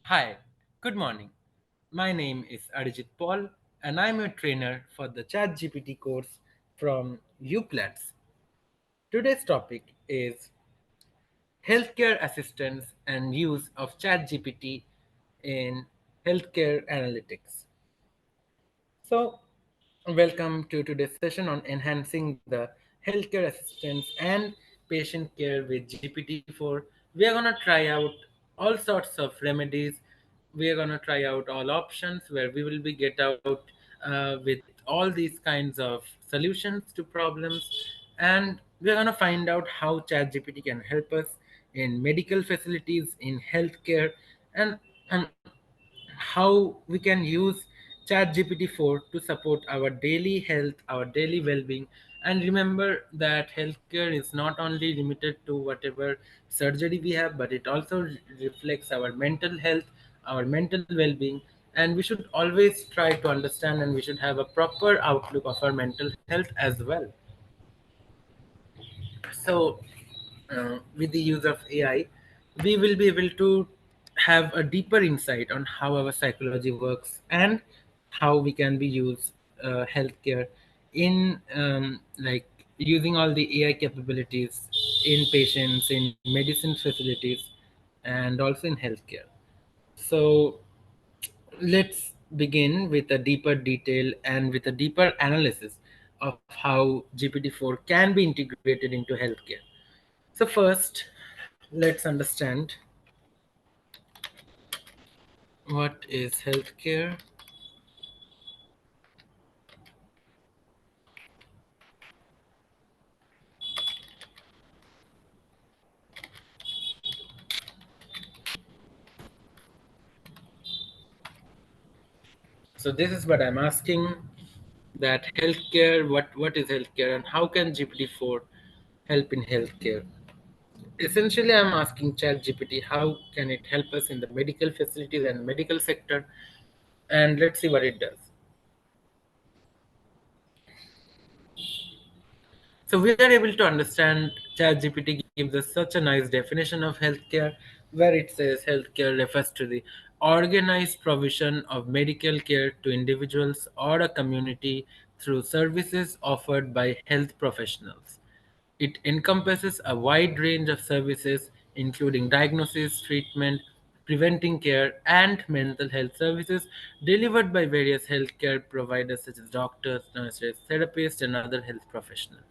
Hi, good morning. My name is Arijit Paul, and I'm a trainer for the ChatGPT course from Uplatz. Today's topic is healthcare assistance and use of ChatGPT in healthcare analytics. So, welcome to today's session on enhancing the healthcare assistance and patient care with GPT-4. We are going to try out all sorts of remedies. We are going to try out all options where we will be get out with all these kinds of solutions to problems, and we are going to find out how ChatGPT can help us in medical facilities, in healthcare, and how we can use ChatGPT-4 to support our daily health, our daily well-being. And remember that healthcare is not only limited to whatever surgery we have, but it also reflects our mental health, our mental well-being, and we should always try to understand, and we should have a proper outlook of our mental health as well. So, with the use of AI, we will be able to have a deeper insight on how our psychology works and how we can be use healthcare in like using all the AI capabilities in patients, in medicine facilities, and also in healthcare. So, let's begin with a deeper detail and with a deeper analysis of how GPT-4 can be integrated into healthcare. So first, let's understand what is healthcare. So this is what I'm asking, that healthcare, what is healthcare and how can GPT-4 help in healthcare? Essentially, I'm asking ChatGPT how can it help us in the medical facilities and medical sector, and let's see what it does. So we are able to understand ChatGPT gives us such a nice definition of healthcare, where it says healthcare refers to the organized provision of medical care to individuals or a community through services offered by health professionals. It encompasses a wide range of services, including diagnosis, treatment, preventing care, and mental health services delivered by various healthcare providers such as doctors, nurses, therapists, and other health professionals.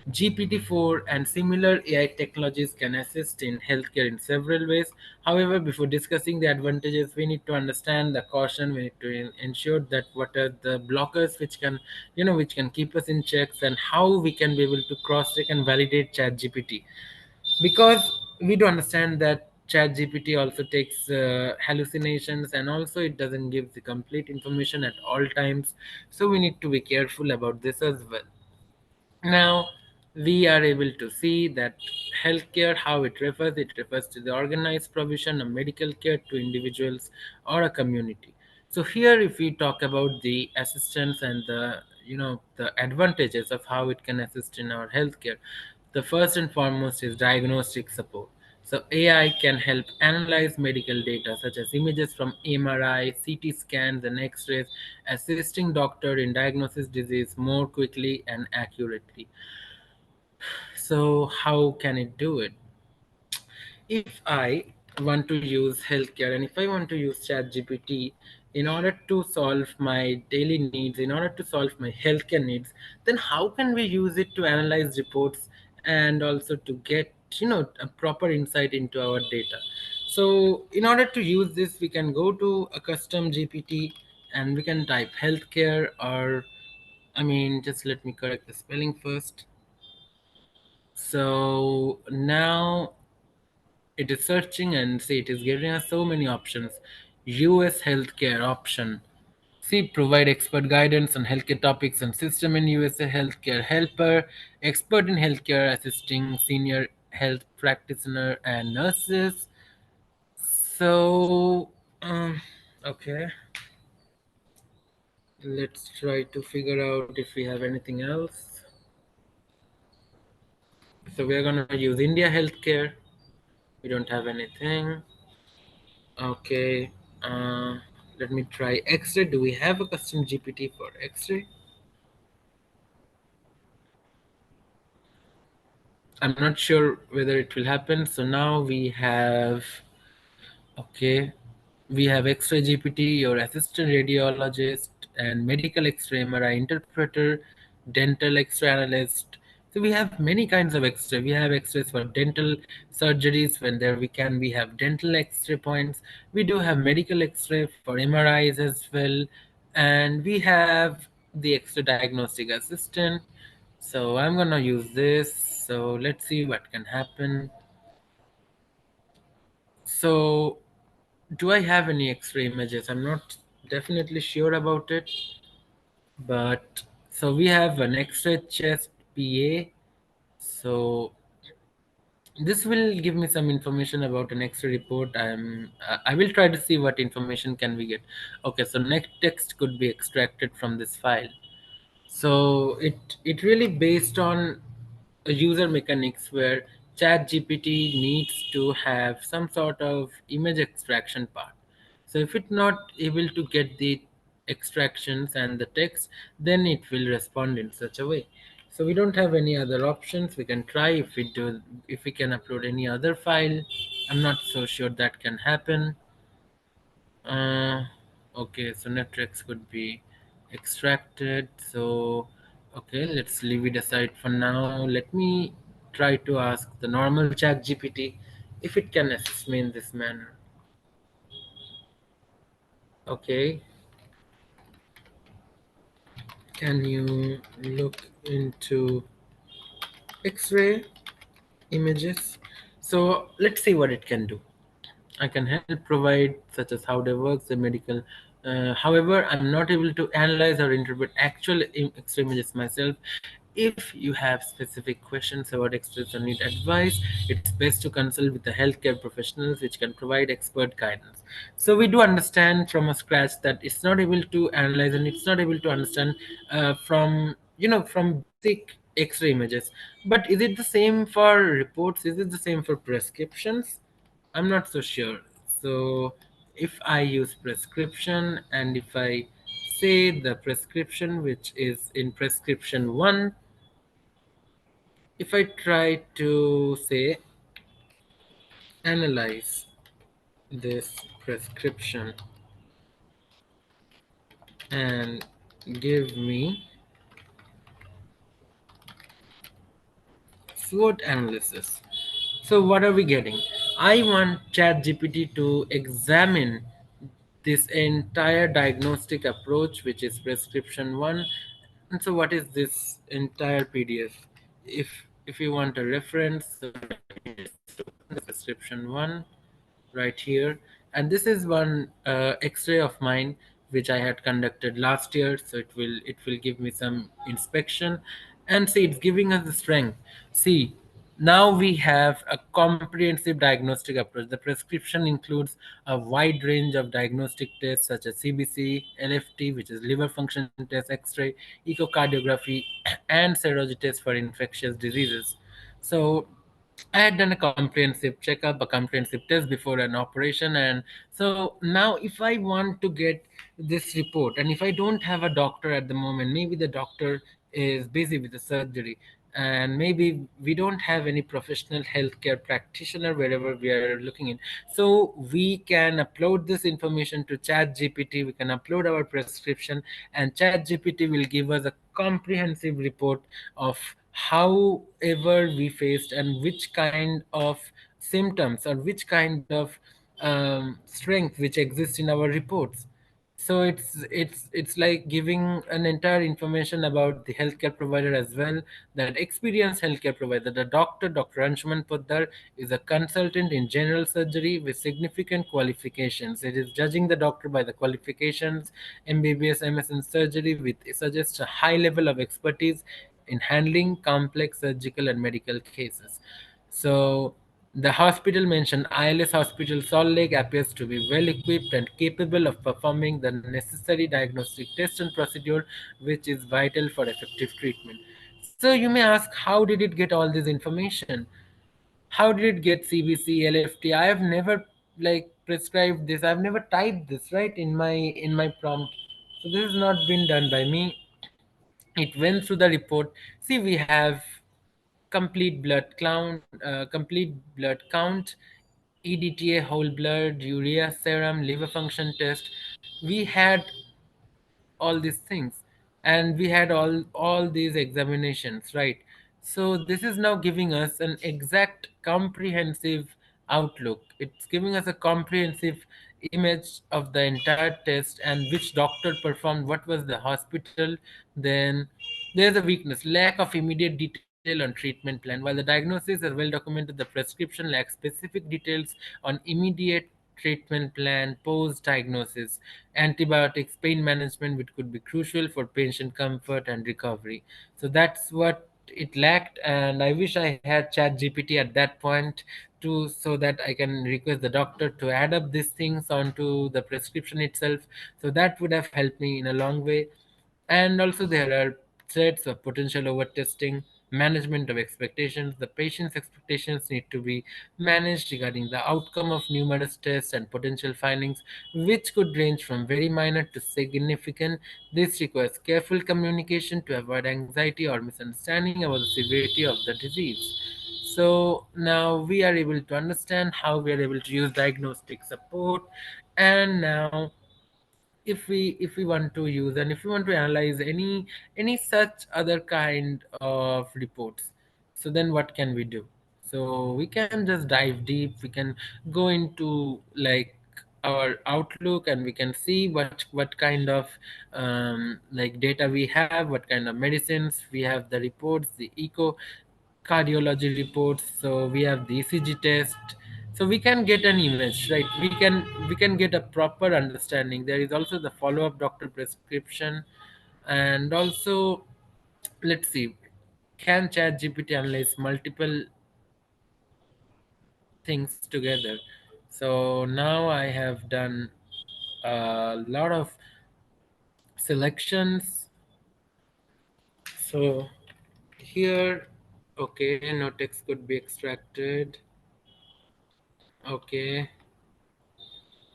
GPT-4 and similar AI technologies can assist in healthcare in several ways. However, before discussing the advantages, we need to understand the caution. We need to ensure that what are the blockers which can, which can keep us in checks, and how we can be able to cross-check and validate ChatGPT. Because we do understand that ChatGPT also takes hallucinations, and also it doesn't give the complete information at all times. So we need to be careful about this as well. Now, we are able to see that healthcare, how it refers to the organized provision of medical care to individuals or a community. So here, if we talk about the assistance and the advantages of how it can assist in our healthcare, the first and foremost is diagnostic support. So AI can help analyze medical data such as images from MRI, CT scans, and X-rays, assisting doctor in diagnosis disease more quickly and accurately. So how can it do it? If I want to use healthcare, and if I want to use ChatGPT in order to solve my daily needs, in order to solve my healthcare needs, then how can we use it to analyze reports and also to get a proper insight into our data? So in order to use this, we can go to a custom GPT and we can type healthcare, or just let me correct the spelling first. So now it is searching, and see, it is giving us so many options. US healthcare option. See, provide expert guidance on healthcare topics and system in USA. Healthcare helper, expert in healthcare, assisting senior health practitioner and nurses. So, okay, let's try to figure out if we have anything else. So we are gonna use India healthcare. We don't have anything. Okay. Uh, Let me try X-ray. Do we have a custom GPT for X-ray? I'm not sure whether it will happen. So now we have, okay, we have X-ray GPT, your assistant radiologist, and medical X-ray MRI interpreter, dental X-ray analyst. So we have many kinds of X-ray. We have X-rays for dental surgeries. When there we have dental X-ray points. We do have medical X-ray for MRIs as well, and we have the X-ray diagnostic assistant. So I'm gonna use this. So let's see what can happen. So do I have any X-ray images? I'm not definitely sure about it, but so we have an X-ray chest PA. So this will give me some information about an X-ray report. I will try to see what information can we get. Okay, so next text could be extracted from this file. So it really based on a user mechanics where ChatGPT needs to have some sort of image extraction part. So if it's not able to get the extractions and the text, then it will respond in such a way. So we don't have any other options. We can try if we can upload any other file. I'm not so sure that can happen. Uh, okay, so Netflix could be extracted. So, okay, let's leave it aside for now. Let me try to ask the normal chat GPT if it can assist me in this manner. Okay, can you look into X-ray images? So let's see what it can do. I can help provide, such as how they work, the medical. However, I'm not able to analyze or interpret actual X-ray images myself. If you have specific questions about X-rays or need advice, it's best to consult with the healthcare professionals, which can provide expert guidance. So we do understand from a scratch that it's not able to analyze and it's not able to understand from basic X-ray images. But is it the same for reports? Is it the same for prescriptions? I'm not so sure. So if I use prescription and if I say the prescription which is in prescription 1, if I try to say analyze this prescription and give me SWOT analysis. So what are we getting? I want ChatGPT to examine this entire diagnostic approach, which is prescription 1. And so what is this entire PDF? If you want a reference, so the prescription 1 right here, and this is one X-ray of mine which I had conducted last year. So it will give me some inspection, and see it's giving us the strength. See, now we have a comprehensive diagnostic approach. The prescription includes a wide range of diagnostic tests such as CBC, LFT, which is liver function test, X-ray, echocardiography, and serology tests for infectious diseases. So I had done a comprehensive checkup, a comprehensive test before an operation, and so now if I want to get this report, and if I don't have a doctor at the moment, maybe the doctor is busy with the surgery, and maybe we don't have any professional healthcare practitioner wherever we are looking in, so we can upload this information to Chat GPT. We can upload our prescription, and Chat GPT will give us a comprehensive report of however we faced and which kind of symptoms or which kind of strength which exists in our reports. So it's like giving an entire information about the healthcare provider as well. That experienced healthcare provider, the Dr. Anshuman Poddar, is a consultant in general surgery with significant qualifications. It is judging the doctor by the qualifications, MBBS, MS in surgery, with suggests a high level of expertise in handling complex surgical and medical cases. So the hospital mentioned ILS Hospital Salt Lake appears to be well equipped and capable of performing the necessary diagnostic test and procedure, which is vital for effective treatment. So you may ask, how did it get all this information? How did it get CBC, LFT? I have never like prescribed this. I've never typed this right in my prompt. So this has not been done by me. It went through the report. See, we have complete blood count, EDTA, whole blood, urea serum, liver function test. We had all these things, and we had all these examinations, right? So this is now giving us an exact comprehensive outlook. It's giving us a comprehensive image of the entire test and which doctor performed, what was the hospital. Then there's a weakness, lack of immediate detail on treatment plan. While the diagnosis are well documented, the prescription lacks specific details on immediate treatment plan, post diagnosis, antibiotics, pain management, which could be crucial for patient comfort and recovery. So that's what it lacked, and I wish I had Chat GPT at that point to, so that I can request the doctor to add up these things onto the prescription itself. So that would have helped me in a long way. And also, there are threats of potential over testing, management of expectations. The patient's expectations need to be managed regarding the outcome of numerous tests and potential findings, which could range from very minor to significant. This requires careful communication to avoid anxiety or misunderstanding about the severity of the disease. So now we are able to understand how we are able to use diagnostic support. And now, if we want to use and if we want to analyze any such other kind of reports, so then what can we do? So we can just dive deep. We can go into like our outlook, and we can see what kind of like data we have, what kind of medicines we have, the reports, the echo cardiology reports. So we have the ECG test. So we can get an image, right? We can get a proper understanding. There is also the follow-up doctor prescription, and also, let's see, can chat GPT analyze multiple things together? So now I have done a lot of selections. So here, okay, no text could be extracted. Okay.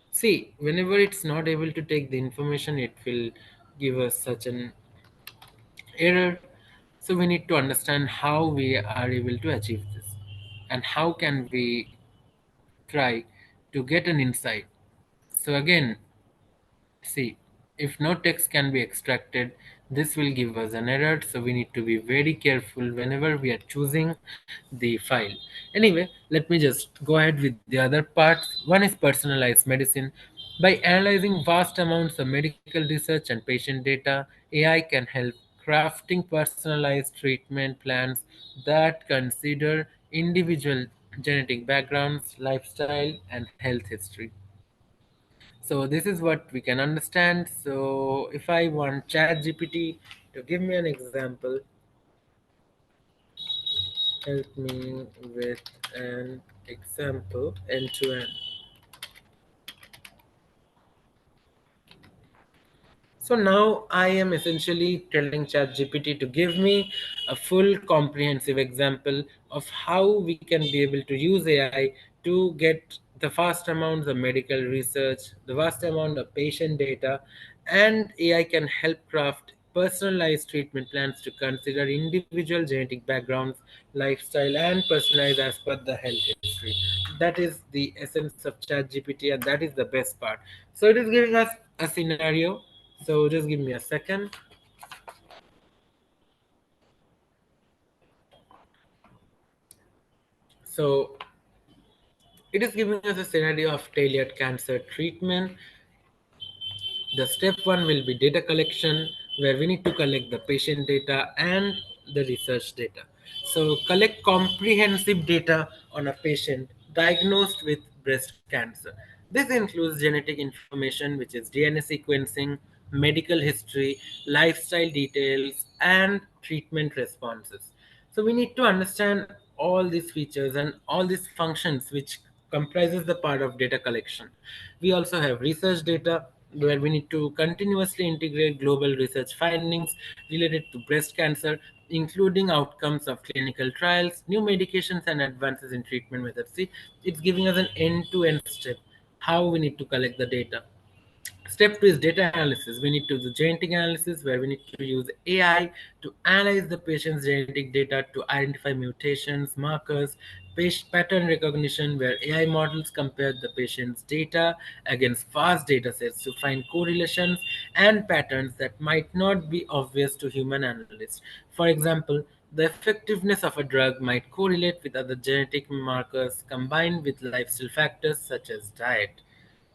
See, whenever it's not able to take the information, it will give us such an error. So we need to understand how we are able to achieve this, and how can we try to get an insight. So again, see, if no text can be extracted, this will give us an error. So we need to be very careful whenever we are choosing the file. Anyway, let me just go ahead with the other parts. One is personalized medicine. By analyzing vast amounts of medical research and patient data, AI can help crafting personalized treatment plans that consider individual genetic backgrounds, lifestyle, and health history. So this is what we can understand. So if I want ChatGPT to give me an example, help me with an example end to end. So now I am essentially telling ChatGPT to give me a full comprehensive example of how we can be able to use AI to get the vast amounts of medical research, the vast amount of patient data, and AI can help craft personalized treatment plans to consider individual genetic backgrounds, lifestyle, and personalize as per the health history. That is the essence of ChatGPT, and that is the best part. So it is giving us a scenario. So just give me a second. So it is giving us a scenario of tailored cancer treatment. The step one will be data collection, where we need to collect the patient data and the research data. So collect comprehensive data on a patient diagnosed with breast cancer. This includes genetic information, which is DNA sequencing, medical history, lifestyle details, and treatment responses. So we need to understand all these features and all these functions which comprises the part of data collection. We also have research data, where we need to continuously integrate global research findings related to breast cancer, including outcomes of clinical trials, new medications, and advances in treatment methods. See, it's giving us an end-to-end step. how we need to collect the data. Step two is data analysis. We need to do genetic analysis where we need to use AI to analyze the patient's genetic data to identify mutations, markers, pattern recognition, where AI models compare the patient's data against vast data sets to find correlations and patterns that might not be obvious to human analysts. For example, the effectiveness of a drug might correlate with other genetic markers combined with lifestyle factors such as diet.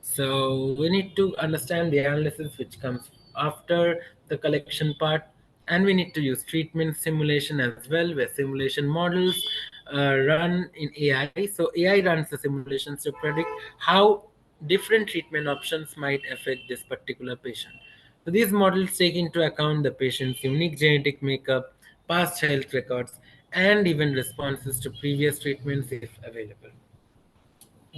So we need to understand the analysis which comes after the collection part, and we need to use treatment simulation as well, where simulation models run in AI. So AI runs the simulations to predict how different treatment options might affect this particular patient. So these models take into account the patient's unique genetic makeup, past health records, and even responses to previous treatments if available.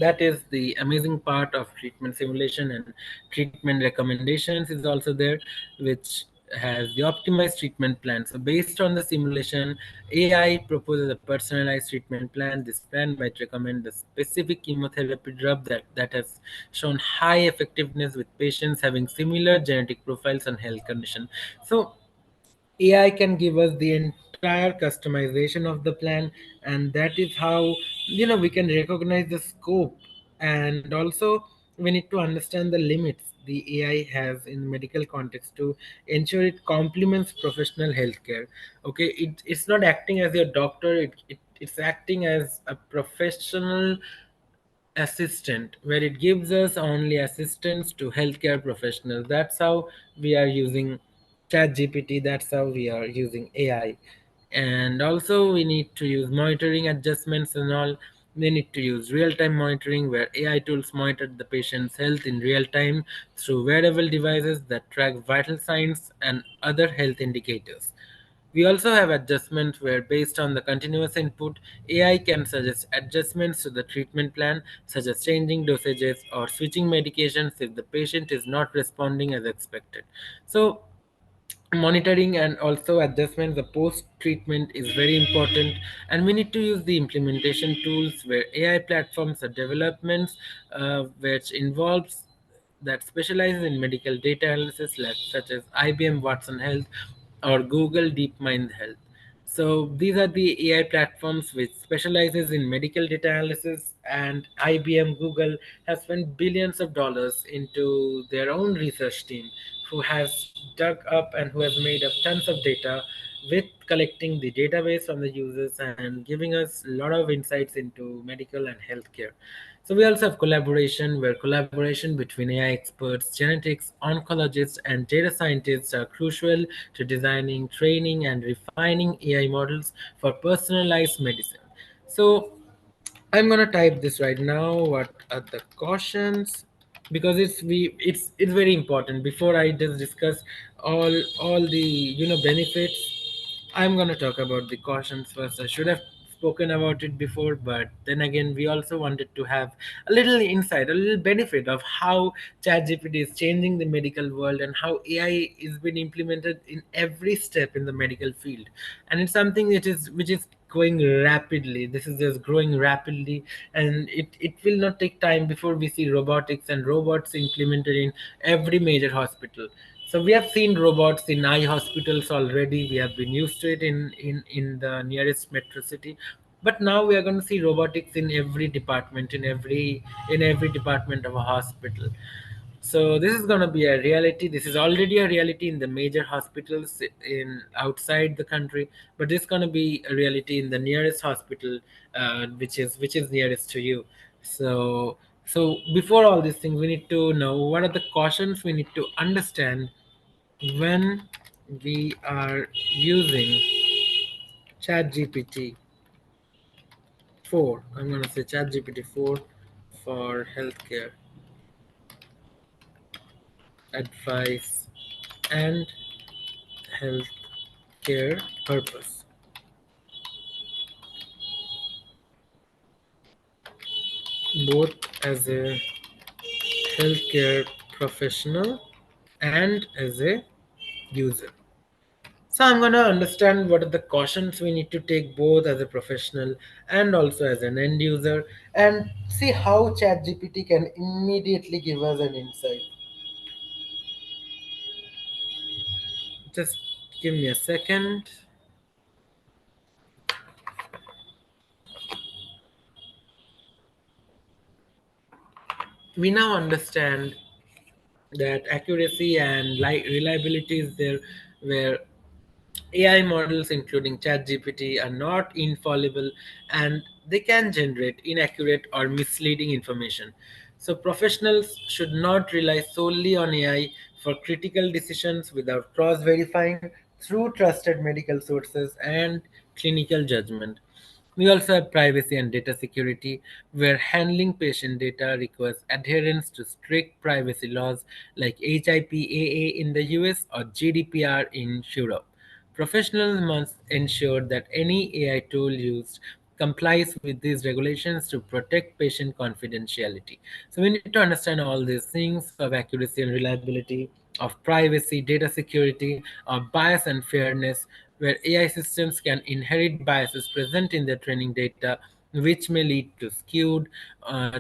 That is the amazing part of treatment simulation, and treatment recommendations is also there, which has the optimized treatment plan. So based on the simulation, AI proposes a personalized treatment plan. This plan might recommend the specific chemotherapy drug that has shown high effectiveness with patients having similar genetic profiles and health condition. So AI can give us the entire customization of the plan, and that is how we can recognize the scope, and also we need to understand the limits the AI has in medical context to ensure it complements professional healthcare. Okay, it's not acting as your doctor; it's acting as a professional assistant, where it gives us only assistance to healthcare professionals. That's how we are using ChatGPT. That's how we are using AI. And also we need to use monitoring adjustments and all. We need to use real-time monitoring where AI tools monitor the patient's health in real time through wearable devices that track vital signs and other health indicators. We also have adjustments where, based on the continuous input, AI can suggest adjustments to the treatment plan, such as changing dosages or switching medications if the patient is not responding as expected. So, monitoring and also adjustment the post treatment is very important, and we need to use the implementation tools where AI platforms are developments which involves that specializes in medical data analysis, like such as IBM Watson Health or Google DeepMind Health. So these are the AI platforms which specializes in medical data analysis, and IBM, Google have spent billions of dollars into their own research team, who has dug up and who has made up tons of data with collecting the database from the users and giving us a lot of insights into medical and healthcare. So we also have collaboration, where collaboration between AI experts, genetics, oncologists, and data scientists are crucial to designing, training, and refining AI models for personalized medicine. So I'm gonna type this right now. What are the cautions? Because it's very important. Before I just discuss all the benefits, I'm gonna talk about the cautions first. I should have spoken about it before, but then again, we also wanted to have a little insight, a little benefit of how ChatGPT is changing the medical world and how AI is being implemented in every step in the medical field. And it's something which is going rapidly. This is just growing rapidly, and it will not take time before we see robotics and robots implemented in every major hospital. So we have seen robots in eye hospitals already. We have been used to it in the nearest metro city. But now we are going to see robotics in every department, in every department of a hospital. So this is going to be a reality. This is already a reality in the major hospitals in outside the country, but this is going to be a reality in the nearest hospital, which is nearest to you. So before all these things, we need to know what are the cautions we need to understand when we are using ChatGPT 4. I'm going to say ChatGPT 4 for healthcare advice and healthcare purpose, both as a healthcare professional and as a user. So I'm going to understand what are the cautions we need to take both as a professional and also as an end user, and see how ChatGPT can immediately give us an insight. Just give me a second. We now understand that accuracy and reliability is there, where AI models, including ChatGPT, are not infallible and they can generate inaccurate or misleading information. So, professionals should not rely solely on AI for critical decisions without cross verifying through trusted medical sources and clinical judgment. We also have privacy and data security, where handling patient data requires adherence to strict privacy laws like HIPAA in the US or GDPR in Europe. Professionals must ensure that any AI tool used complies with these regulations to protect patient confidentiality. So we need to understand all these things of accuracy and reliability, of privacy, data security, of bias and fairness, where AI systems can inherit biases present in their training data, which may lead to skewed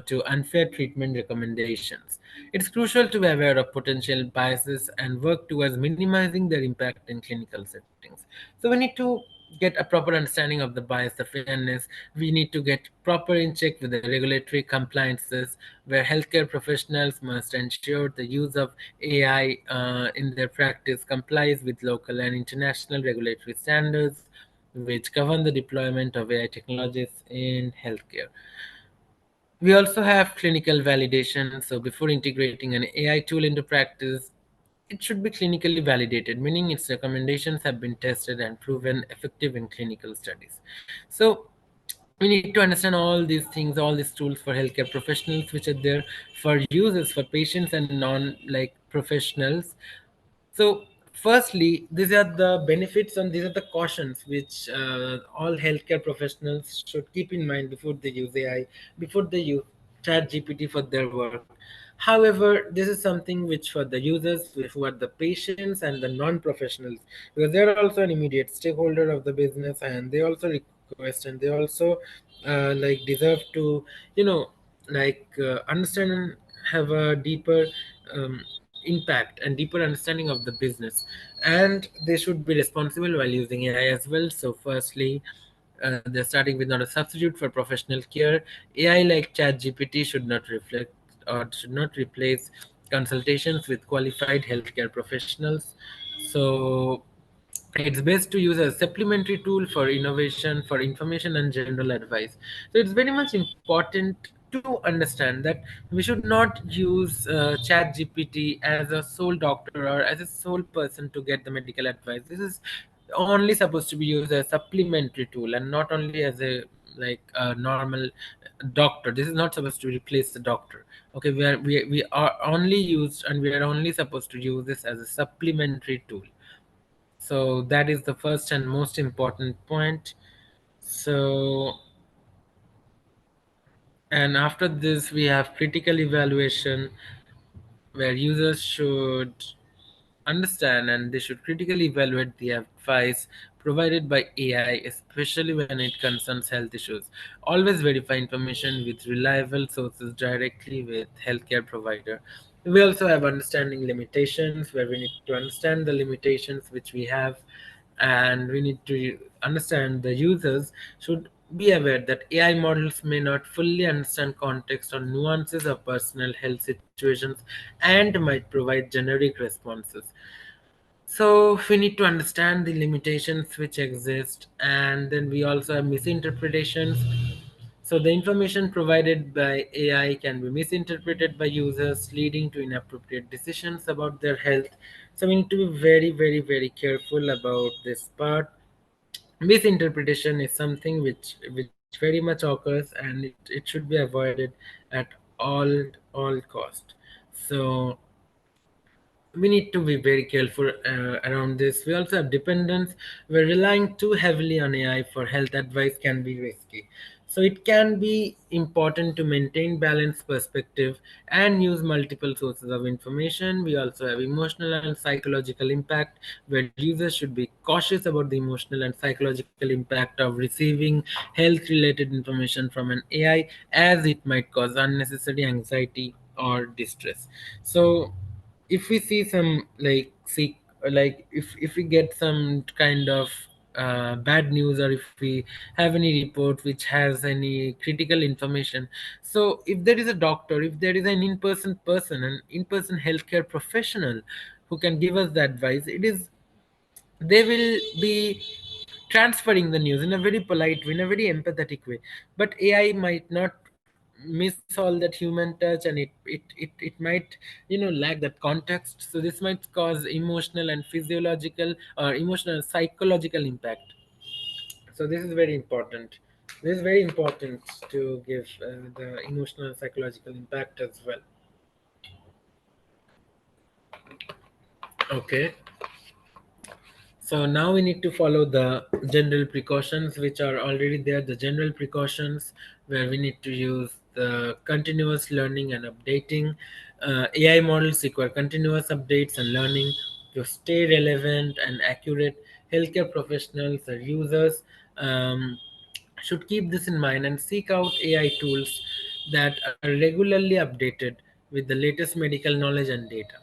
to unfair treatment recommendations. It's crucial to be aware of potential biases and work towards minimizing their impact in clinical settings. So we need to get a proper understanding of the bias, the fairness. We need to get proper in check with the regulatory compliances, where healthcare professionals must ensure the use of AI in their practice complies with local and international regulatory standards, which govern the deployment of AI technologies in healthcare. We also have clinical validation. So before integrating an AI tool into practice, it should be clinically validated, meaning its recommendations have been tested and proven effective in clinical studies. So we need to understand all these things, all these tools for healthcare professionals, which are there for users, for patients and non like professionals. So, firstly, these are the benefits and these are the cautions which all healthcare professionals should keep in mind before they use AI, before they use ChatGPT for their work. However, this is something which for the users, who are the patients and the non-professionals, because they are also an immediate stakeholder of the business, and they also request and they also like deserve to, you know, understand and have a deeper impact and deeper understanding of the business, and they should be responsible while using AI as well. So firstly, they're starting with not a substitute for professional care. AI like ChatGPT should not reflect or should not replace consultations with qualified healthcare professionals. So it's best to use a supplementary tool for innovation, for information and general advice. So it's very much important to understand that we should not use chat gpt as a sole doctor or as a sole person to get the medical advice. This is only supposed to be used as a supplementary tool and not only as a like a normal doctor. This is not supposed to replace the doctor. Okay, we are only used and we are only supposed to use this as a supplementary tool. So that is the first and most important point. So, and after this, we have critical evaluation, where users should understand and they should critically evaluate the advice provided by AI, especially when it concerns health issues. Always verify information with reliable sources directly with healthcare provider. We also have understanding limitations, where we need to understand the limitations which we have, and we need to understand the users should be aware that AI models may not fully understand context or nuances of personal health situations and might provide generic responses. So we need to understand the limitations which exist, and then we also have misinterpretations. So the information provided by AI can be misinterpreted by users, leading to inappropriate decisions about their health. So we need to be very, very, very careful about this part. Misinterpretation is something which very much occurs, and it should be avoided at all cost. So we need to be very careful around this. We also have dependence, where relying too heavily on AI for health advice can be risky. So it can be important to maintain balanced perspective and use multiple sources of information. We also have emotional and psychological impact, where users should be cautious about the emotional and psychological impact of receiving health related information from an AI, as it might cause unnecessary anxiety or distress. So if we see some like if we get some kind of bad news, or if we have any report which has any critical information, so if there is a doctor, if there is an in-person person, an in-person healthcare professional who can give us the advice, it is they will be transferring the news in a very polite way, in a very empathetic way. But AI might not miss all that human touch, and it might lack that context. So this might cause emotional and physiological, or emotional and psychological impact. So this is very important. This is very important to give the emotional and psychological impact as well. Okay. So now we need to follow the general precautions which are already there. The general precautions where we need to use the continuous learning and updating. AI models require continuous updates and learning to stay relevant and accurate. Healthcare professionals or users should keep this in mind and seek out AI tools that are regularly updated with the latest medical knowledge and data.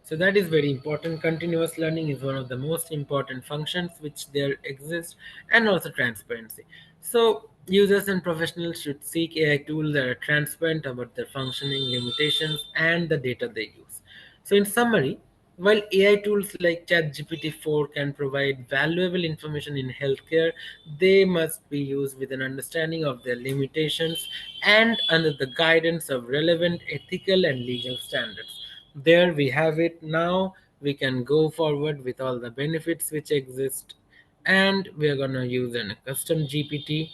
So that is very important. Continuous learning is one of the most important functions which there exist, and also transparency. So users and professionals should seek AI tools that are transparent about their functioning, limitations, and the data they use. So in summary, while AI tools like ChatGPT 4 can provide valuable information in healthcare, they must be used with an understanding of their limitations and under the guidance of relevant ethical and legal standards. There we have it. Now we can go forward with all the benefits which exist, and we are going to use a custom GPT.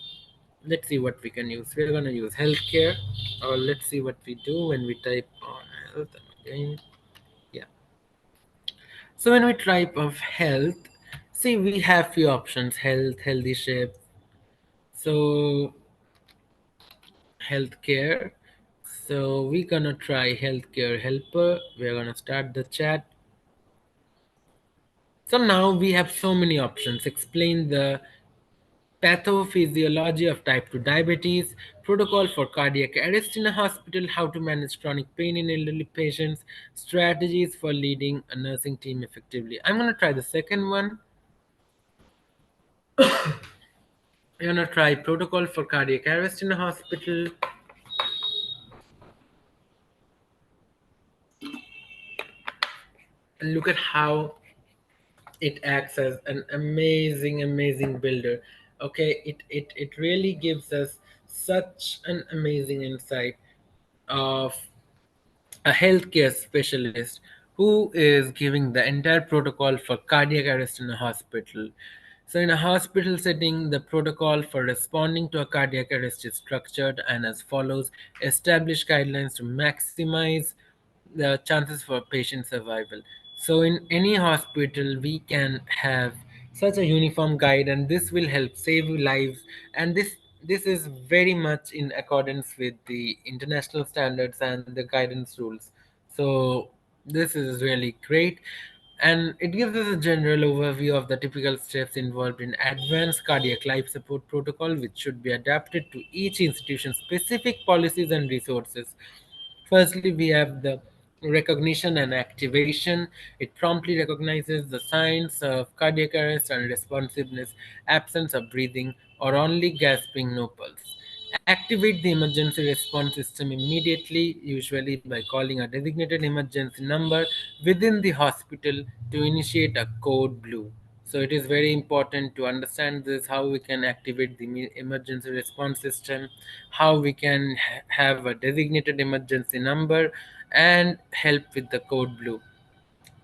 Let's see what we can use. We are going to use healthcare, or let's see what we do when we type on health. Again, yeah. So when we type of health, see we have few options: health, healthy shape. So healthcare. So we're gonna try healthcare helper. We're gonna start the chat. So now we have so many options. Explain the pathophysiology of type 2 diabetes, protocol for cardiac arrest in a hospital, how to manage chronic pain in elderly patients, strategies for leading a nursing team effectively. I'm going to try the second one. I'm going to try protocol for cardiac arrest in a hospital. And look at how it acts as an amazing builder. Okay, it really gives us such an amazing insight of a healthcare specialist who is giving the entire protocol for cardiac arrest in a hospital. So, in a hospital setting, the protocol for responding to a cardiac arrest is structured and as follows: establish guidelines to maximize the chances for patient survival. So, in any hospital, we can have such a uniform guide, and this will help save lives. And this is very much in accordance with the international standards and the guidance rules. So this is really great, and it gives us a general overview of the typical steps involved in advanced cardiac life support protocol, which should be adapted to each institution's specific policies and resources. Firstly, we have the recognition and activation. It promptly recognizes the signs of cardiac arrest and responsiveness, absence of breathing, or only gasping, no pulse. Activate the emergency response system immediately, usually by calling a designated emergency number within the hospital to initiate a code blue. So it is very important to understand this, how we can activate the emergency response system, how we can have a designated emergency number and help with the code blue.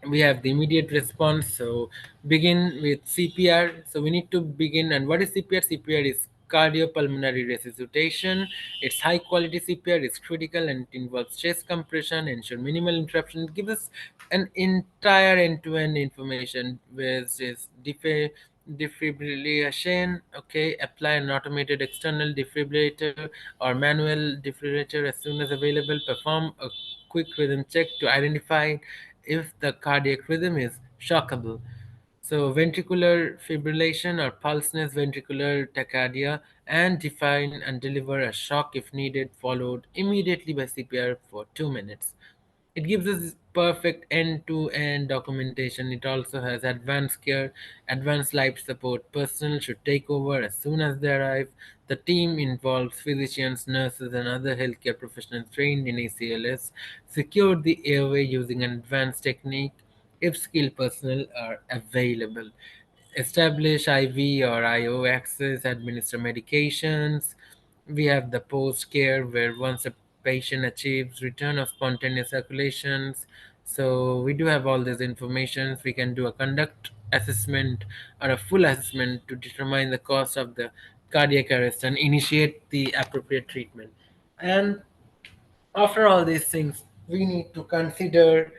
We have the immediate response. So begin with CPR. So we need to begin. And what is CPR? CPR is cardiopulmonary resuscitation. It's high quality CPR. It's critical and it involves chest compression, ensure minimal interruption. It gives us an entire end-to-end information, which is defibrillation. Okay, apply an automated external defibrillator or manual defibrillator as soon as available. Perform a quick rhythm check to identify if the cardiac rhythm is shockable. So, ventricular fibrillation or pulseless ventricular tachycardia, and define and deliver a shock if needed, followed immediately by CPR for 2 minutes. It gives us perfect end-to-end documentation. It also has advanced care, advanced life support. Personnel should take over as soon as they arrive. The team involves physicians, nurses, and other healthcare professionals trained in ACLS. Secure the airway using an advanced technique if skilled personnel are available. Establish IV or IO access, administer medications. We have the post care where once a patient achieves return of spontaneous circulations. So we do have all these informations. We can do a conduct assessment or a full assessment to determine the cause of the cardiac arrest and initiate the appropriate treatment. And after all these things, we need to consider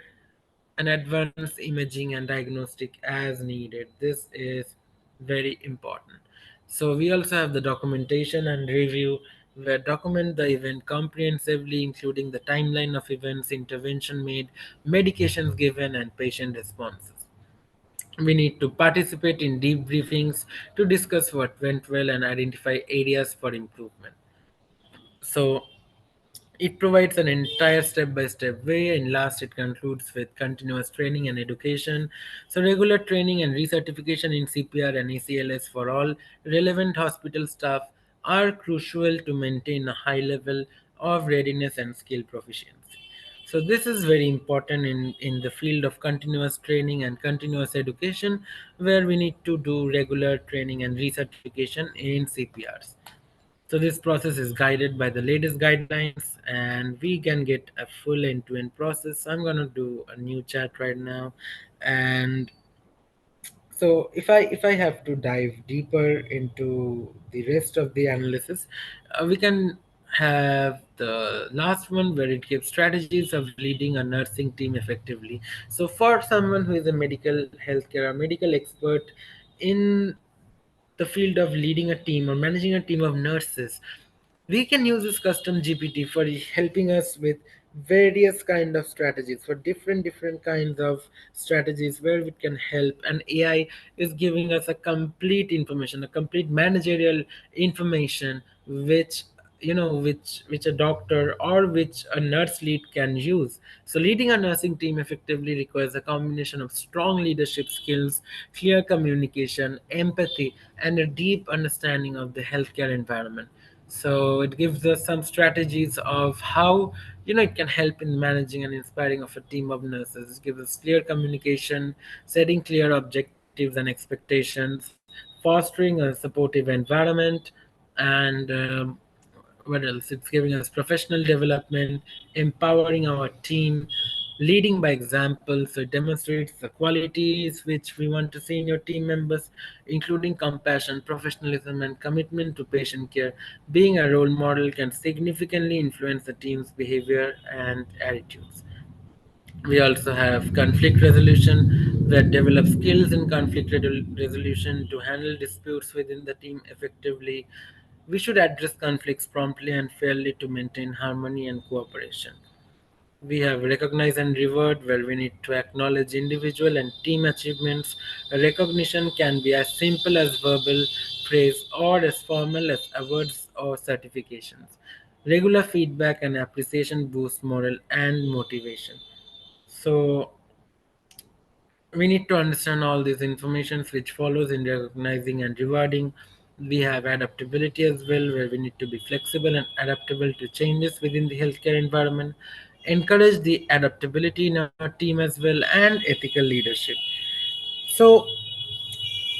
and advanced imaging and diagnostic as needed. This is very important. So we also have the documentation and review where document the event comprehensively, including the timeline of events, intervention made, medications given, and patient responses. We need to participate in debriefings to discuss what went well and identify areas for improvement. So it provides an entire step-by-step way, and last, it concludes with continuous training and education. So, regular training and recertification in CPR and ACLS for all relevant hospital staff are crucial to maintain a high level of readiness and skill proficiency. So, this is very important in the field of continuous training and continuous education, where we need to do regular training and recertification in CPRs. So this process is guided by the latest guidelines, and we can get a full end-to-end process. I'm gonna do a new chat right now, and so if I have to dive deeper into the rest of the analysis, we can have the last one where it gives strategies of leading a nursing team effectively. So for someone who is a medical healthcare or medical expert in the field of leading a team or managing a team of nurses, we can use this custom GPT for helping us with various kind of strategies for different kinds of strategies where it can help. And AI is giving us a complete information, a complete managerial information, which which a doctor or which a nurse lead can use. So leading a nursing team effectively requires a combination of strong leadership skills, clear communication, empathy, and a deep understanding of the healthcare environment. So it gives us some strategies of how it can help in managing and inspiring of a team of nurses. It gives us clear communication, setting clear objectives and expectations, fostering a supportive environment, and what else? It's giving us professional development, empowering our team, leading by example. So it demonstrates the qualities which we want to see in your team members, including compassion, professionalism, and commitment to patient care. Being a role model can significantly influence the team's behavior and attitudes. We also have conflict resolution that develops skills in resolution to handle disputes within the team effectively. We should address conflicts promptly and fairly to maintain harmony and cooperation. We have recognize and reward where we need to acknowledge individual and team achievements. Recognition can be as simple as verbal praise or as formal as awards or certifications. Regular feedback and appreciation boost morale and motivation. So we need to understand all these informations which follows in recognizing and rewarding. We have adaptability as well, where we need to be flexible and adaptable to changes within the healthcare environment, encourage the adaptability in our team as well, and ethical leadership. So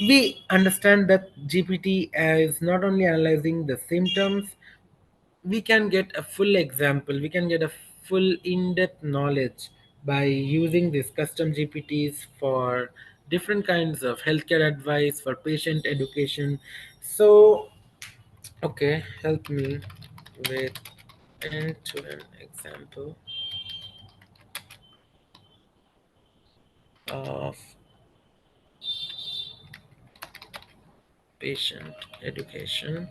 we understand that GPT is not only analyzing the symptoms, we can get a full example, we can get a full in-depth knowledge by using these custom gpts for different kinds of healthcare advice, for patient education. So okay, help me with end-to-end example of patient education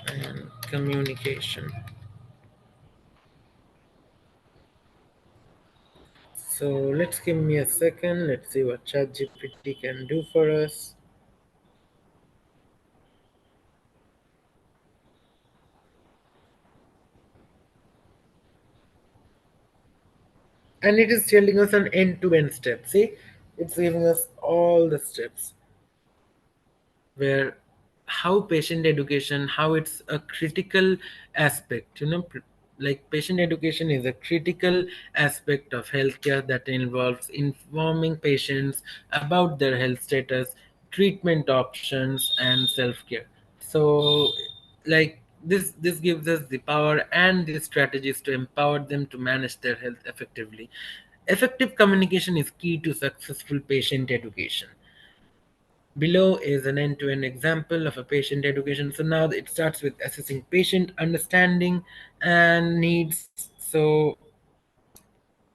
and communication. So let's give me a second. Let's see what ChatGPT can do for us. And it is telling us an end-to-end step. See, it's giving us all the steps where how patient education, how it's a critical aspect, like patient education is a critical aspect of healthcare that involves informing patients about their health status, treatment options, and self-care. So like this gives us the power and the strategies to empower them to manage their health effectively. Effective communication is key to successful patient education. Below is an end-to-end example of a patient education. So now it starts with assessing patient understanding and needs. So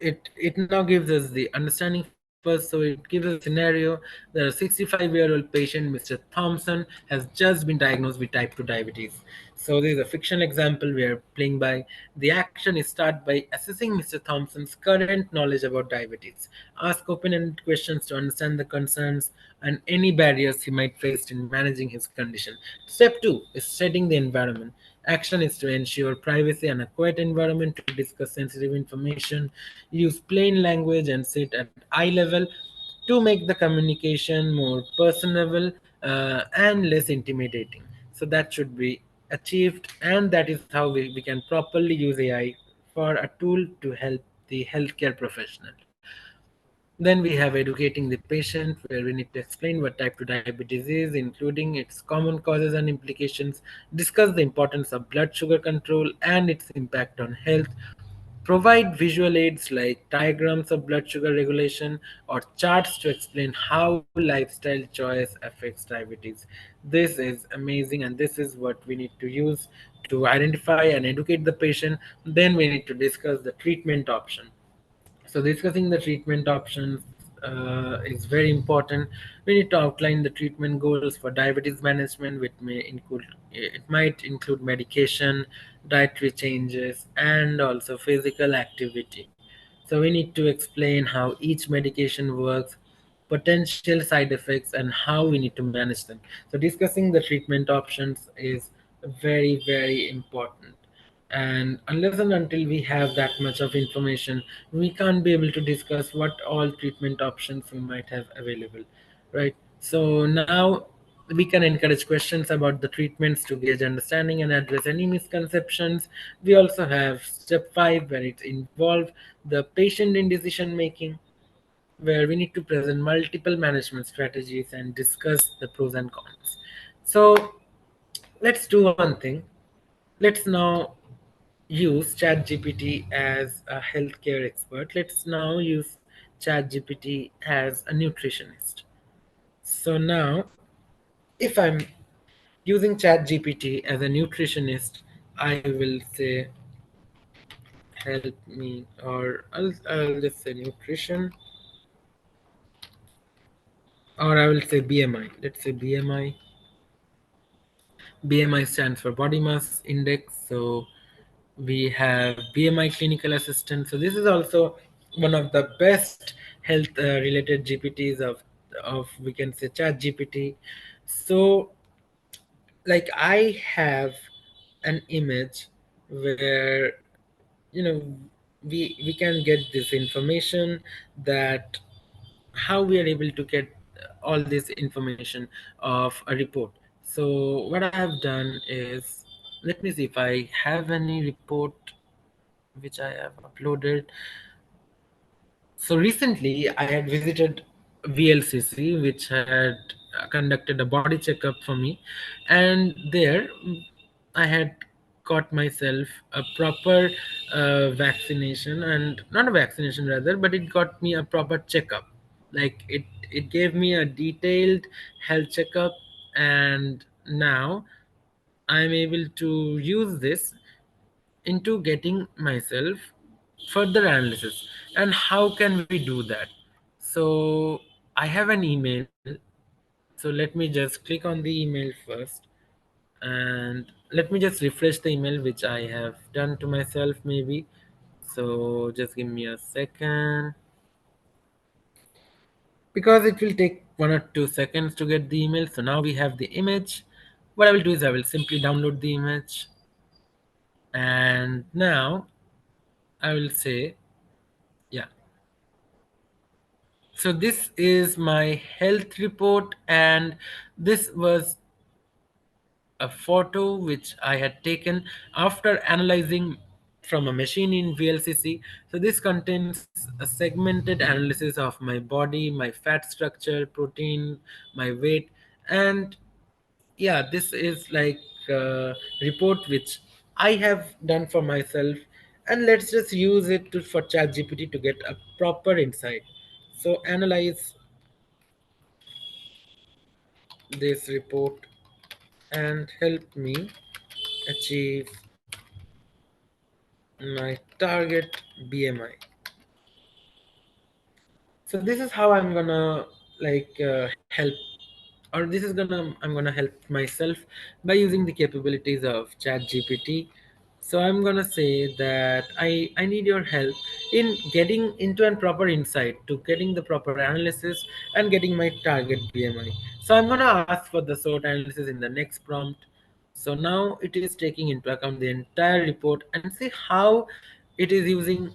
it now gives us the understanding first. So it gives us a scenario that a 65-year-old patient, Mr. Thompson, has just been diagnosed with type 2 diabetes. So this is a fictional example we are playing by. The action is start by assessing Mr. Thompson's current knowledge about diabetes. Ask open-ended questions to understand the concerns and any barriers he might face in managing his condition. Step 2 is setting the environment. Action is to ensure privacy and a quiet environment to discuss sensitive information. Use plain language and sit at eye level to make the communication more personable and less intimidating. So that should be achieved, and that is how we can properly use AI for a tool to help the healthcare professional. Then we have educating the patient, where we need to explain what type 2 diabetes is, including its common causes and implications, discuss the importance of blood sugar control and its impact on health, provide visual aids like diagrams of blood sugar regulation or charts to explain how lifestyle choice affects diabetes. This is amazing, and this is what we need to use to identify and educate the patient. Then we need to discuss the treatment option. So discussing the treatment options is very important. We need to outline the treatment goals for diabetes management, which might include medication, dietary changes, and also physical activity. So we need to explain how each medication works, potential side effects, and how we need to manage them. So discussing the treatment options is very, very important. And unless and until we have that much of information, we can't be able to discuss what all treatment options we might have available, right? So now we can encourage questions about the treatments to gauge understanding and address any misconceptions. We also have step 5, where it involves the patient in decision making, where we need to present multiple management strategies and discuss the pros and cons. So let's do one thing. Let's now use ChatGPT as a healthcare expert. Let's now use ChatGPT as a nutritionist. So now, if I'm using ChatGPT as a nutritionist, I will say, help me, or I'll just say nutrition, or I will say BMI. Let's say BMI. BMI stands for body mass index. So we have BMI clinical assistant. So this is also one of the best health related GPTs of we can say Chat GPT. So like I have an image where you know we can get this information, that how we are able to get all this information of a report. So what I have done is, let me see if I have any report which I have uploaded. So recently, I had visited VLCC, which had conducted a body checkup for me, and there I had got myself a proper vaccination, and not a vaccination rather, but it got me a proper checkup. Like it gave me a detailed health checkup, and now I'm able to use this into getting myself further analysis. And how can we do that? So I have an email So let me just click on the email first, and let me just refresh the email which I have done to myself maybe. So just give me a second, because it will take 1 or 2 seconds to get the email. So now we have the image. What I will do is I will simply download the image, and now I will say, yeah. So this is my health report, and this was a photo which I had taken after analyzing from a machine in VLCC. So this contains a segmented analysis of my body, my fat structure, protein, my weight, and yeah, this is like a report which I have done for myself, and let's just use it for ChatGPT to get a proper insight. So analyze this report and help me achieve my target BMI. So this is how I'm gonna help, or this is gonna I'm gonna help myself by using the capabilities of ChatGPT. So I'm gonna say that I need your help in getting into a proper insight, to getting the proper analysis and getting my target BMI. So I'm gonna ask for the SWOT analysis in the next prompt. So now it is taking into account the entire report, and see how it is using,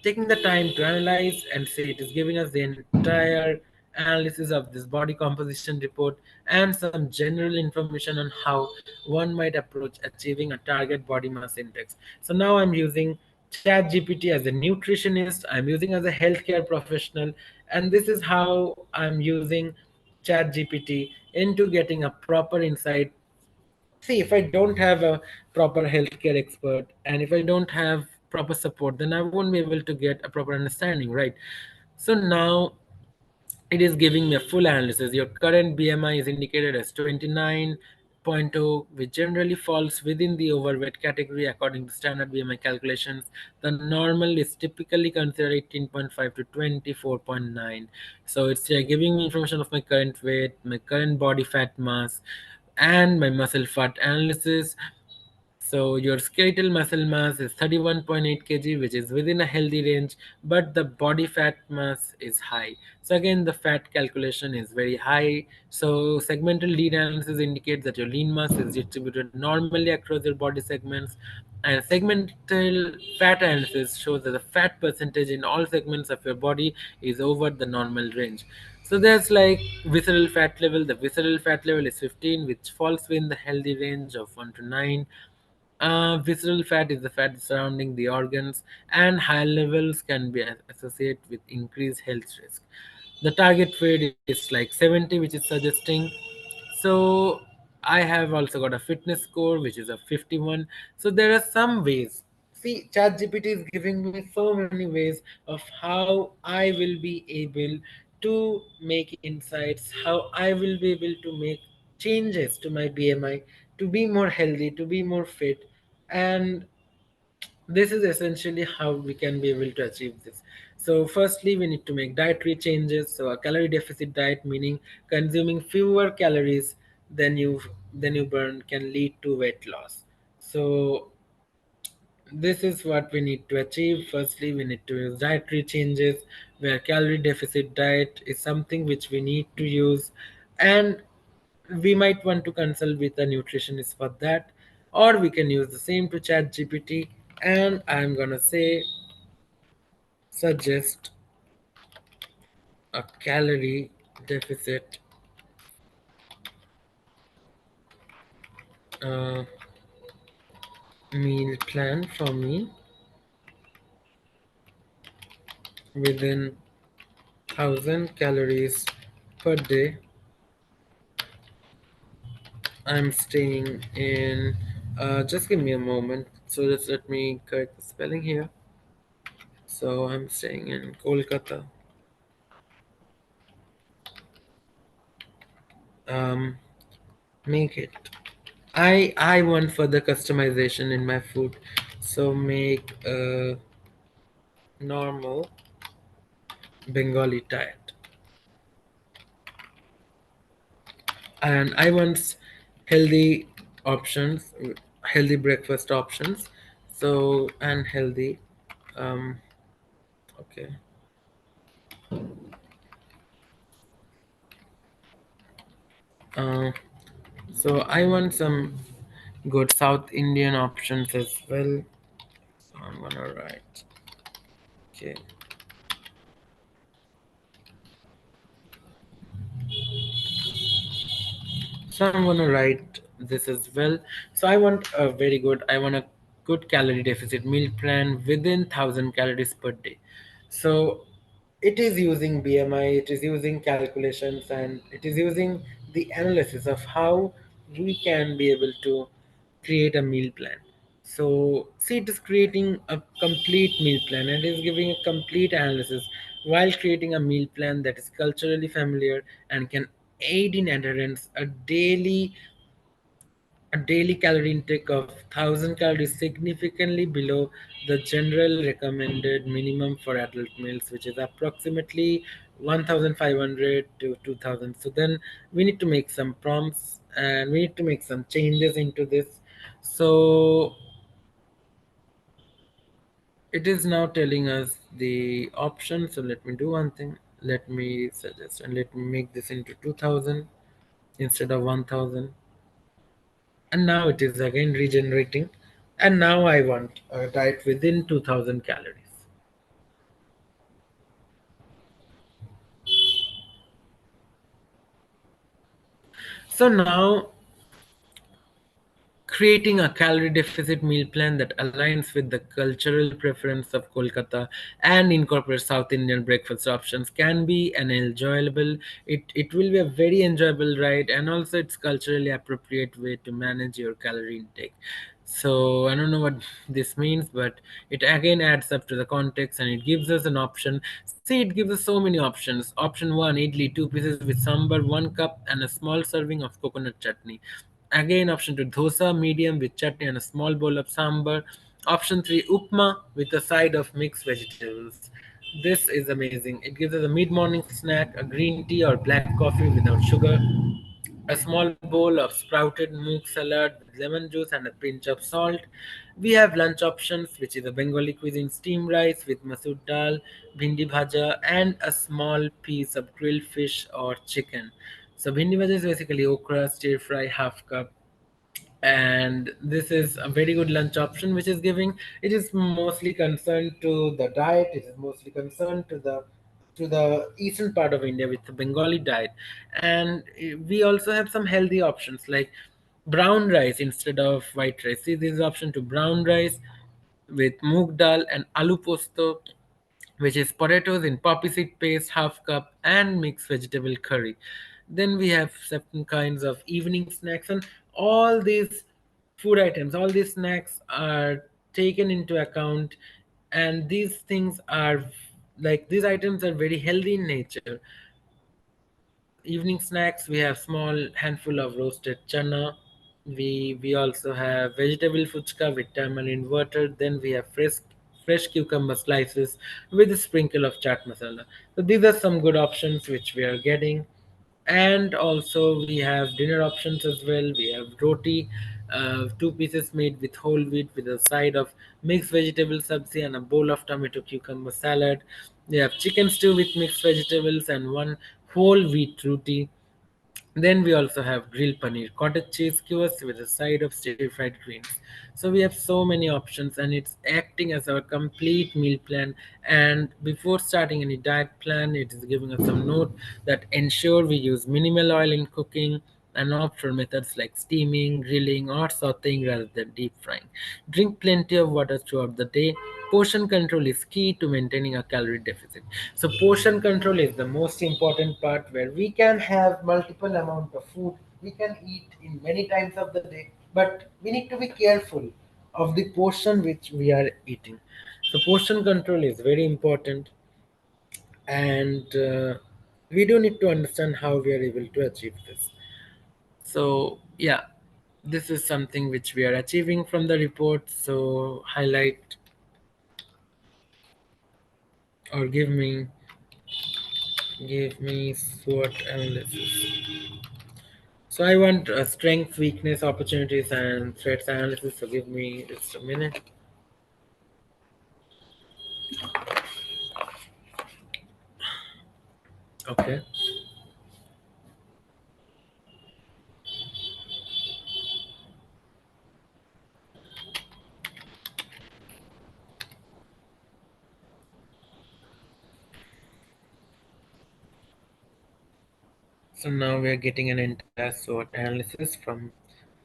taking the time to analyze, and say it is giving us the entire analysis of this body composition report and some general information on how one might approach achieving a target body mass index. So now I'm using ChatGPT as a nutritionist, I'm using as a healthcare professional, and this is how I'm using ChatGPT into getting a proper insight. See, if I don't have a proper healthcare expert, and if I don't have proper support, then I won't be able to get a proper understanding, right? So now it is giving me a full analysis. Your current BMI is indicated as 29.0, which generally falls within the overweight category according to standard BMI calculations. The normal is typically considered 18.5 to 24.9. So it's giving me information of my current weight, my current body fat mass, and my muscle fat analysis. So your skeletal muscle mass is 31.8 kg, which is within a healthy range, but the body fat mass is high. So again, the fat calculation is very high. So segmental lean analysis indicates that your lean mass is distributed normally across your body segments, and segmental fat analysis shows that the fat percentage in all segments of your body is over the normal range. So there's like visceral fat level. The visceral fat level is 15, which falls within the healthy range of 1 to 9. Visceral fat is the fat surrounding the organs, and higher levels can be associated with increased health risk. The target weight is like 70, which is suggesting. So I have also got a fitness score, which is a 51. So there are some ways. See, ChatGPT is giving me so many ways of how I will be able to make insights, how I will be able to make changes to my BMI, to be more healthy, to be more fit, and this is essentially how we can be able to achieve this. So firstly, we need to make dietary changes. So a calorie deficit diet, meaning consuming fewer calories than you burn, can lead to weight loss. So this is what we need to achieve. Firstly, we need to use dietary changes, where calorie deficit diet is something which we need to use, and we might want to consult with a nutritionist for that, or we can use the same to chat GPT. And I'm gonna say, suggest a calorie deficit uh, meal plan for me within 1000 calories per day. I'm staying in, just give me a moment, so just let me correct the spelling here. So I'm staying in Kolkata. um Make it, I want further customization in my food, so make a normal Bengali diet. and I want healthy options, healthy breakfast options. So and healthy. Um, okay. Uh, so I want some good South Indian options as well. So I'm gonna write. Okay. So I'm gonna write this as well. So I want a good calorie deficit meal plan within 1,000 calories per day. So it is using BMI, it is using calculations, and it is using the analysis of how we can be able to create a meal plan. So see, it is creating a complete meal plan and is giving a complete analysis while creating a meal plan that is culturally familiar and can aid in adherence. A daily calorie intake of 1,000 calories significantly below the general recommended minimum for adult meals, which is approximately 1,500 to 2,000. So then we need to make some prompts and we need to make some changes into this. So it is now telling us the option. So let me do one thing. Let me suggest and let me make this into 2,000 instead of 1,000. And now it is again regenerating, and now I want a diet within 2000 calories. So now creating a calorie deficit meal plan that aligns with the cultural preference of Kolkata and incorporates South Indian breakfast options can be an enjoyable. It will be a very enjoyable ride, and also it's culturally appropriate way to manage your calorie intake. So I don't know what this means, but it again adds up to the context and it gives us an option. See, it gives us so many options. Option one, idli, two pieces with sambar, 1 cup, and a small serving of coconut chutney. Again, option 2, dosa medium with chutney and a small bowl of sambar. Option 3, upma with a side of mixed vegetables. This is amazing. It gives us a mid morning snack, a green tea or black coffee without sugar, a small bowl of sprouted moong salad with lemon juice and a pinch of salt. We have lunch options, which is a Bengali cuisine steamed rice with masoor dal, bhindi bhaja, and a small piece of grilled fish or chicken. So bhindi bhaja is basically okra, stir fry, half cup, and this is a very good lunch option which is giving. It is mostly concerned to the diet, it is mostly concerned to the eastern part of India with the Bengali diet. And we also have some healthy options like brown rice instead of white rice. See, this is option to brown rice with moong dal and aloo posto, which is potatoes in poppy seed paste, half cup, and mixed vegetable curry. Then we have certain kinds of evening snacks, and all these food items, all these snacks are taken into account, and these things are like these items are very healthy in nature. Evening snacks, we have small handful of roasted chana. We also have vegetable fuchka with tamarind water. Then we have fresh cucumber slices with a sprinkle of chaat masala. So these are some good options which we are getting. And also we have dinner options as well. We have roti, two pieces made with whole wheat with a side of mixed vegetable sabzi and a bowl of tomato cucumber salad. We have chicken stew with mixed vegetables and one whole wheat roti. Then we also have grilled paneer, cottage cheese skewers with a side of stir-fried greens. So we have so many options, and it's acting as our complete meal plan. And before starting any diet plan, it is giving us some note that ensure we use minimal oil in cooking and opt for methods like steaming, grilling, or sautéing rather than deep frying. Drink plenty of water throughout the day. Portion control is key to maintaining a calorie deficit. So portion control is the most important part where we can have multiple amount of food. We can eat in many times of the day, but we need to be careful of the portion which we are eating. So portion control is very important, and we do need to understand how we are able to achieve this. So yeah, this is something which we are achieving from the report. So highlight or give me SWOT analysis. So I want strength, weakness, opportunities, and threats analysis. So give me just a minute. Okay. So now we are getting an entire SWOT analysis from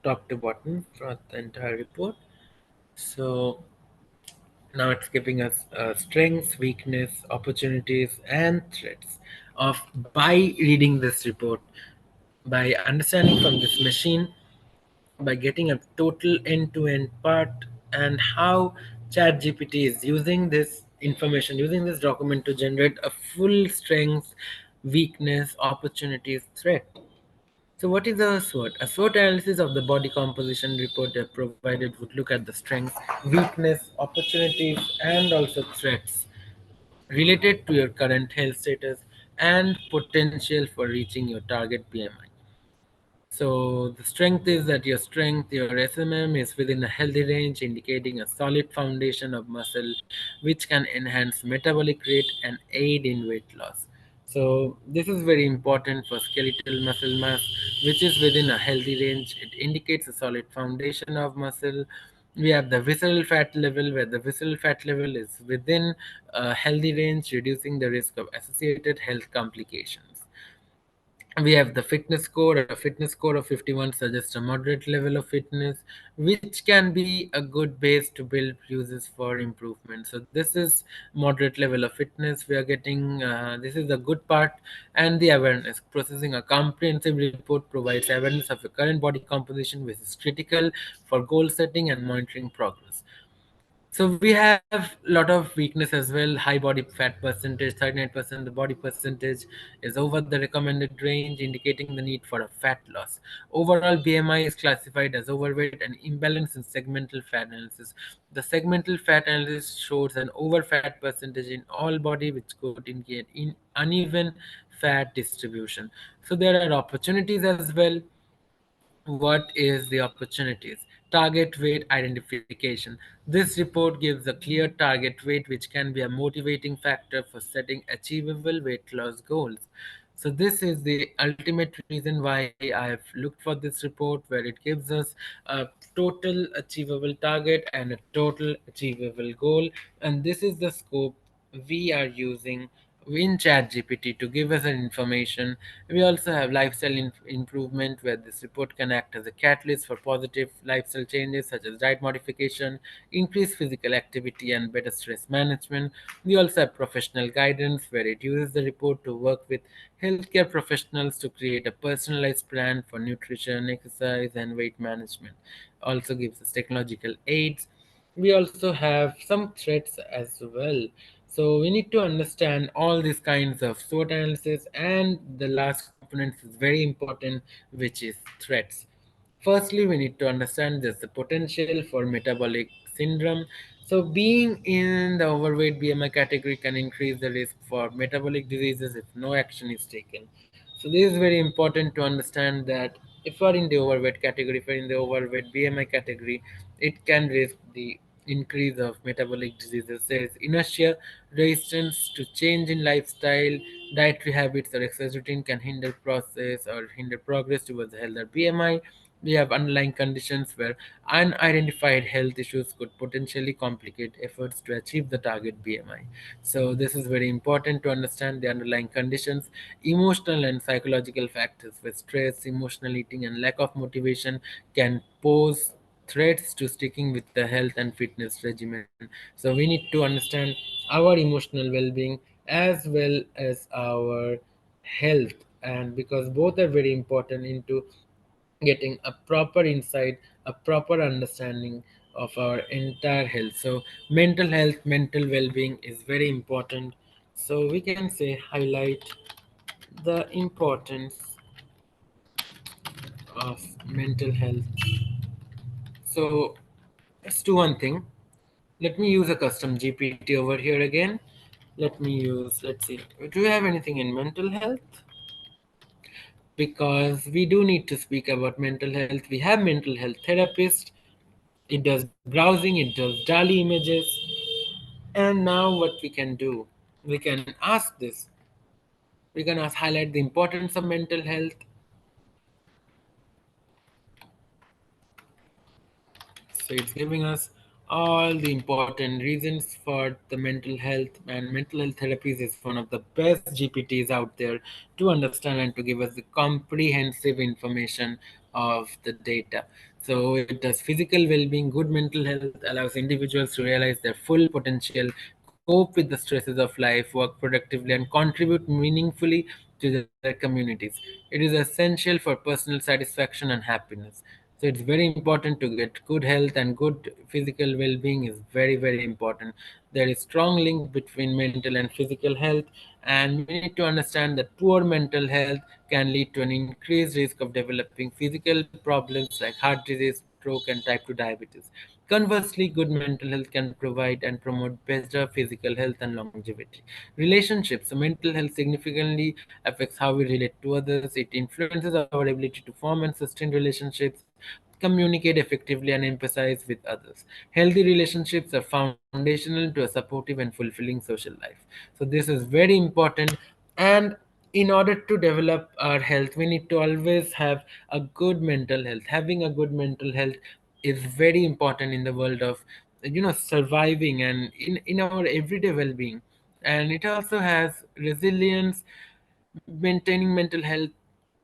top to bottom for the entire report. So now it's giving us strengths, weakness, opportunities, and threats of by reading this report, by understanding from this machine, by getting a total end-to-end part, and how ChatGPT is using this information, using this document to generate a full strength, weakness, opportunities, threat. So, what is a SWOT? A SWOT analysis of the body composition report they provided would look at the strengths, weakness, opportunities, and also threats related to your current health status and potential for reaching your target BMI. So the strength is that your SMM is within a healthy range, indicating a solid foundation of muscle, which can enhance metabolic rate and aid in weight loss. So this is very important for skeletal muscle mass, which is within a healthy range. It indicates a solid foundation of muscle. We have the visceral fat level, where the visceral fat level is within a healthy range, reducing the risk of associated health complications. We have the fitness score. A fitness score of 51 suggests a moderate level of fitness, which can be a good base to build uses for improvement. So this is moderate level of fitness we are getting. This is the good part. And the awareness, processing a comprehensive report provides awareness of your current body composition, which is critical for goal setting and monitoring progress. So we have a lot of weakness as well. High body fat percentage, 39%. The body percentage is over the recommended range, indicating the need for a fat loss. Overall, BMI is classified as overweight and imbalance in segmental fat analysis. The segmental fat analysis shows an over fat percentage in all body, which could indicate in uneven fat distribution. So there are opportunities as well. What is the opportunities? Target weight identification. This report gives a clear target weight, which can be a motivating factor for setting achievable weight loss goals. So this is the ultimate reason why I've looked for this report, where it gives us a total achievable target and a total achievable goal. And this is the scope we are using in ChatGPT to give us an information. We also have lifestyle improvement, where this report can act as a catalyst for positive lifestyle changes such as diet modification, increased physical activity, and better stress management. We also have professional guidance, where it uses the report to work with healthcare professionals to create a personalized plan for nutrition, exercise, and weight management. Also gives us technological aids. We also have some threats as well. So we need to understand all these kinds of SWOT analysis, and the last component is very important, which is threats. Firstly, we need to understand there's the potential for metabolic syndrome. So being in the overweight BMI category can increase the risk for metabolic diseases if no action is taken. So this is very important to understand that if you are in the overweight category, if you're in the overweight BMI category, it can risk the increase of metabolic diseases. There is inertia, resistance to change in lifestyle, dietary habits, or exercise routine can hinder process or hinder progress towards a healthier BMI. We have underlying conditions where unidentified health issues could potentially complicate efforts to achieve the target BMI. So, this is very important to understand the underlying conditions. Emotional and psychological factors with stress, emotional eating, and lack of motivation can pose threats to sticking with the health and fitness regimen. So, we need to understand our emotional well being as well as our health, and because both are very important into getting a proper insight, a proper understanding of our entire health. So mental health, mental well-being is very important. So we can say highlight the importance of mental health. So let's do one thing. Let me use a custom GPT over here again. Let me use, let's see, do you have anything in mental health? because we do need to speak about mental health. We have mental health therapist. It does browsing, it does DALI images, and now what we can do, we can ask this. We can ask highlight the importance of mental health. So it's giving us all the important reasons for the mental health, and mental health therapies is one of the best GPTs out there to understand and to give us the comprehensive information of the data. So it does physical well-being. Good mental health allows individuals to realize their full potential, cope with the stresses of life, work productively, and contribute meaningfully to their communities. It is essential for personal satisfaction and happiness. So it's very important to get good health, and good physical well-being is very, very important. There is strong link between mental and physical health, and we need to understand that poor mental health can lead to an increased risk of developing physical problems like heart disease, stroke, and type 2 diabetes. Conversely, good mental health can provide and promote better physical health and longevity. Relationships. So mental health significantly affects how we relate to others. It influences our ability to form and sustain relationships, communicate effectively, and empathize with others. Healthy relationships are foundational to a supportive and fulfilling social life. So this is very important. And in order to develop our health, we need to always have a good mental health. Having a good mental health is very important in the world of surviving and in our everyday well-being. And it also has resilience. Maintaining mental health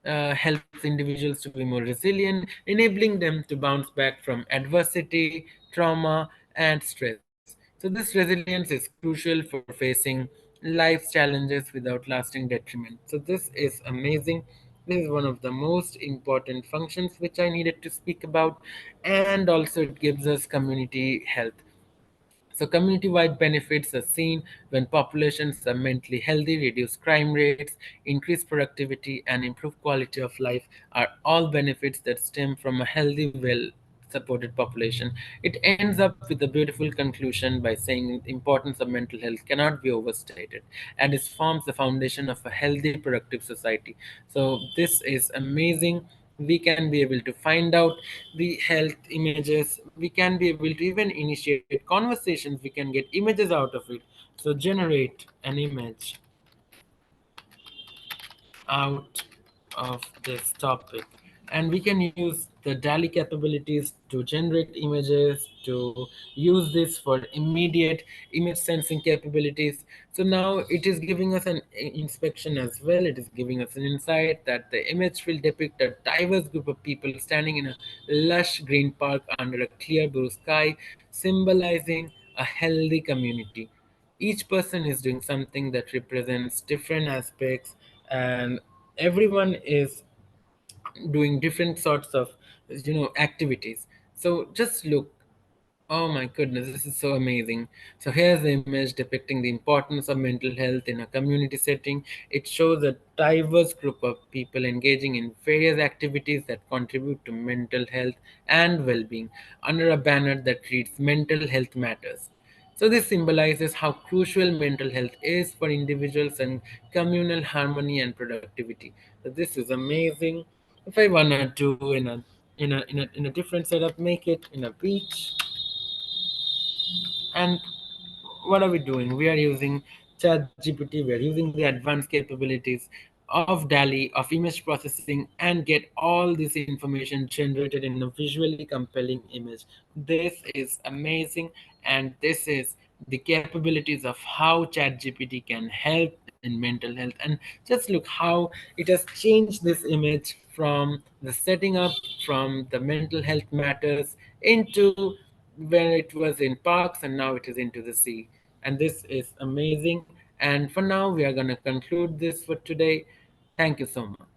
helps individuals to be more resilient, enabling them to bounce back from adversity, trauma, and stress. So, this resilience is crucial for facing life's challenges without lasting detriment. So, this is amazing. This is one of the most important functions which I needed to speak about, and also it gives us community health. So, community wide benefits are seen when populations are mentally healthy. Reduce crime rates, increase productivity, and improve quality of life are all benefits that stem from a healthy, well supported population. It ends up with a beautiful conclusion by saying the importance of mental health cannot be overstated, and it forms the foundation of a healthy, productive society. So, this is amazing. We can be able to find out the health images. We can be able to even initiate conversations. We can get images out of it. So generate an image out of this topic, and we can use the DALI capabilities to generate images, to use this for immediate image sensing capabilities. So now it is giving us an inspection as well. It is giving us an insight that the image will depict a diverse group of people standing in a lush green park under a clear blue sky, symbolizing a healthy community. Each person is doing something that represents different aspects, and everyone is doing different sorts of activities. So just look. Oh my goodness, this is so amazing. So here's the image depicting the importance of mental health in a community setting. It shows a diverse group of people engaging in various activities that contribute to mental health and well-being under a banner that reads Mental Health Matters. So this symbolizes how crucial mental health is for individuals and communal harmony and productivity. So this is amazing. If I wanna do in a different setup, make it in a beach. And what are we doing? We are using ChatGPT, we are using the advanced capabilities of DALI, of image processing, and get all this information generated in a visually compelling image. This is amazing, and this is the capabilities of how ChatGPT can help in mental health. And just look how it has changed this image from the setting up from the mental health matters into when it was in parks, and now it is into the sea. And this is amazing. And for now, we are going to conclude this for today. Thank you so much.